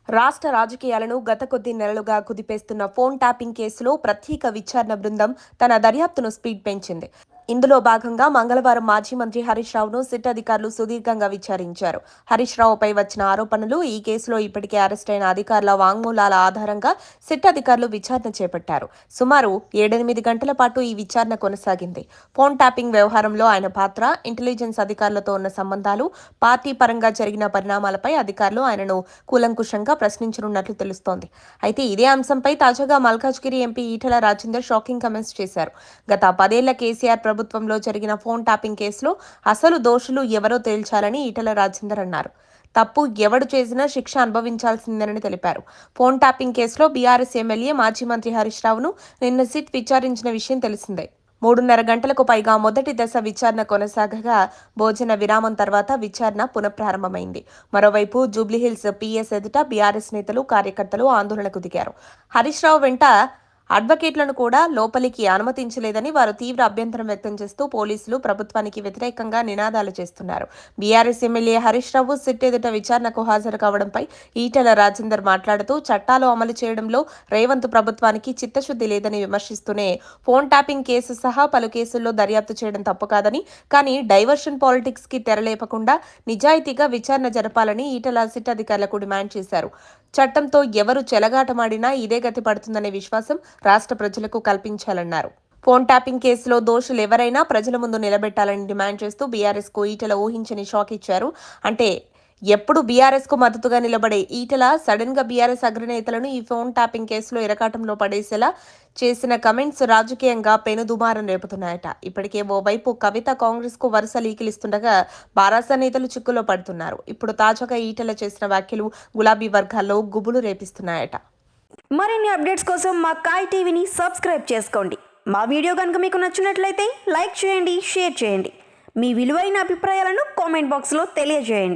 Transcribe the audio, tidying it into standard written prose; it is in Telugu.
రాష్ట్ర రాజకీయాలను గత కొద్ది నెలలుగా కుదిపేస్తున్న ఫోన్ ట్యాపింగ్ కేసులో ప్రత్యేక విచారణ బృందం తన దర్యాప్తును స్పీడ్ పెంచింది. ఇందులో భాగంగా మంగళవారం మాజీ మంత్రి హరీష్ రావును సిట్ అధికారులు సుదీర్ఘంగా విచారించారు. హరీష్ రావుపై వచ్చిన ఆరోపణలు, ఈ కేసులో ఇప్పటికే అరెస్టైన అధికారుల వాంగ్మూలాల ఆధారంగా సిట్ అధికారులు విచారణ చేపట్టారు. సుమారు 7-8 గంటల పాటు ఈ విచారణ కొనసాగింది. ఫోన్ ట్యాపింగ్ వ్యవహారంలో ఆయన పాత్ర, ఇంటెలిజెన్స్ అధికారులతో ఉన్న సంబంధాలు, పార్టీ పరంగా జరిగిన పరిణామాలపై అధికారులు ఆయనను కూలంకుషంగా ప్రశ్నించనున్నట్లు తెలుస్తోంది. అయితే ఇదే అంశంపై తాజాగా Malkajgiri MP Etela Rajender shocking comments చేశారు. గత 10 ఏళ్ల కేసీఆర్ ప్రభుత్వంలో జరిగిన ఫోన్ ట్యాపింగ్ కేసులో అసలు దోషులు ఎవరో తేల్చాలని ఈటెల రాజేందర్ అన్నారు. తప్పు ఎవడు చేసినా శిక్ష అనుభవించాల్సిందేనని తెలిపారు. ఫోన్ ట్యాపింగ్ కేసులో బీఆర్ఎస్ ఎమ్మెల్యే మాజీ మంత్రి హరీష్ రావును నిన్న సిట్ విచారించిన విషయం తెలిసిందే. 3.5 గంటలకు పైగా మొదటి దశ విచారణ కొనసాగగా భోజన విరామం తర్వాత విచారణ పునఃప్రారంభమైంది. మరోవైపు జూబ్లీహిల్స్ పీఎస్ ఎదుట బీఆర్ఎస్ నేతలు, కార్యకర్తలు ఆందోళనకు దిగారు. హరీష్ రావు వెంట అడ్వకేట్లను కూడా లోపలికి అనుమతించలేదని వారు తీవ్ర అభ్యంతరం వ్యక్తం చేస్తూ పోలీసులు ప్రభుత్వానికి వ్యతిరేకంగా నినాదాలు చేస్తున్నారు. BRS MLA Harish Rao SIT ఎదుట విచారణకు హాజరు కావడంపై ఈటెల రాజేందర్ మాట్లాడుతూ చట్టాలు అమలు చేయడంలో రేవంత్ ప్రభుత్వానికి చిత్తశుద్ధి లేదని విమర్శిస్తూనే ఫోన్ ట్యాపింగ్ కేసు సహా పలు కేసుల్లో దర్యాప్తు చేయడం తప్పు కాదని, కానీ డైవర్షన్ పాలిటిక్స్ కి తెరలేపకుండా నిజాయితీగా విచారణ జరపాలని ఈటెల సిట్ అధికారులకు డిమాండ్ చేశారు. చట్టంతో ఎవరు చెలగాటమాడినా ఇదే గతి పడుతుందనే విశ్వాసం రాష్ట్ర ప్రజలకు కల్పించాలన్నారు. ఫోన్ ట్యాపింగ్ కేసులో దోషులు ఎవరైనా ప్రజల ముందు నిలబెట్టాలని డిమాండ్ చేస్తూ బీఆర్ఎస్ కు ఈటెల ఊహించని షాక్ ఇచ్చారు. అంటే ఎప్పుడు బీఆర్ఎస్ కు మద్దతుగా నిలబడే ఈటెల సడన్ గా బీఆర్ఎస్ అగ్రనేతలను ఈ ఫోన్ ట్యాపింగ్ కేసులో ఇరకాటంలో పడేసేలా చేసిన కమెంట్స్ రాజకీయంగా పెనుదుమారం రేపుతున్నాయట. ఇప్పటికే ఓవైపు కవిత కాంగ్రెస్ కు వరుస లీకిలిస్తుండగా బారాస నేతలు చిక్కులో పడుతున్నారు. ఇప్పుడు తాజాగా ఈటెల చేసిన వ్యాఖ్యలు గులాబీ వర్గాల్లో గుబులు రేపిస్తున్నాయట. మరిన్ని అప్డేట్స్ కోసం మా కాయ్ టీవీని సబ్స్క్రైబ్ చేసుకోండి. మా వీడియో కనుక మీకు నచ్చినట్లయితే లైక్ చేయండి, షేర్ చేయండి. మీ విలువైన అభిప్రాయాలను కామెంట్ బాక్స్లో తెలియజేయండి.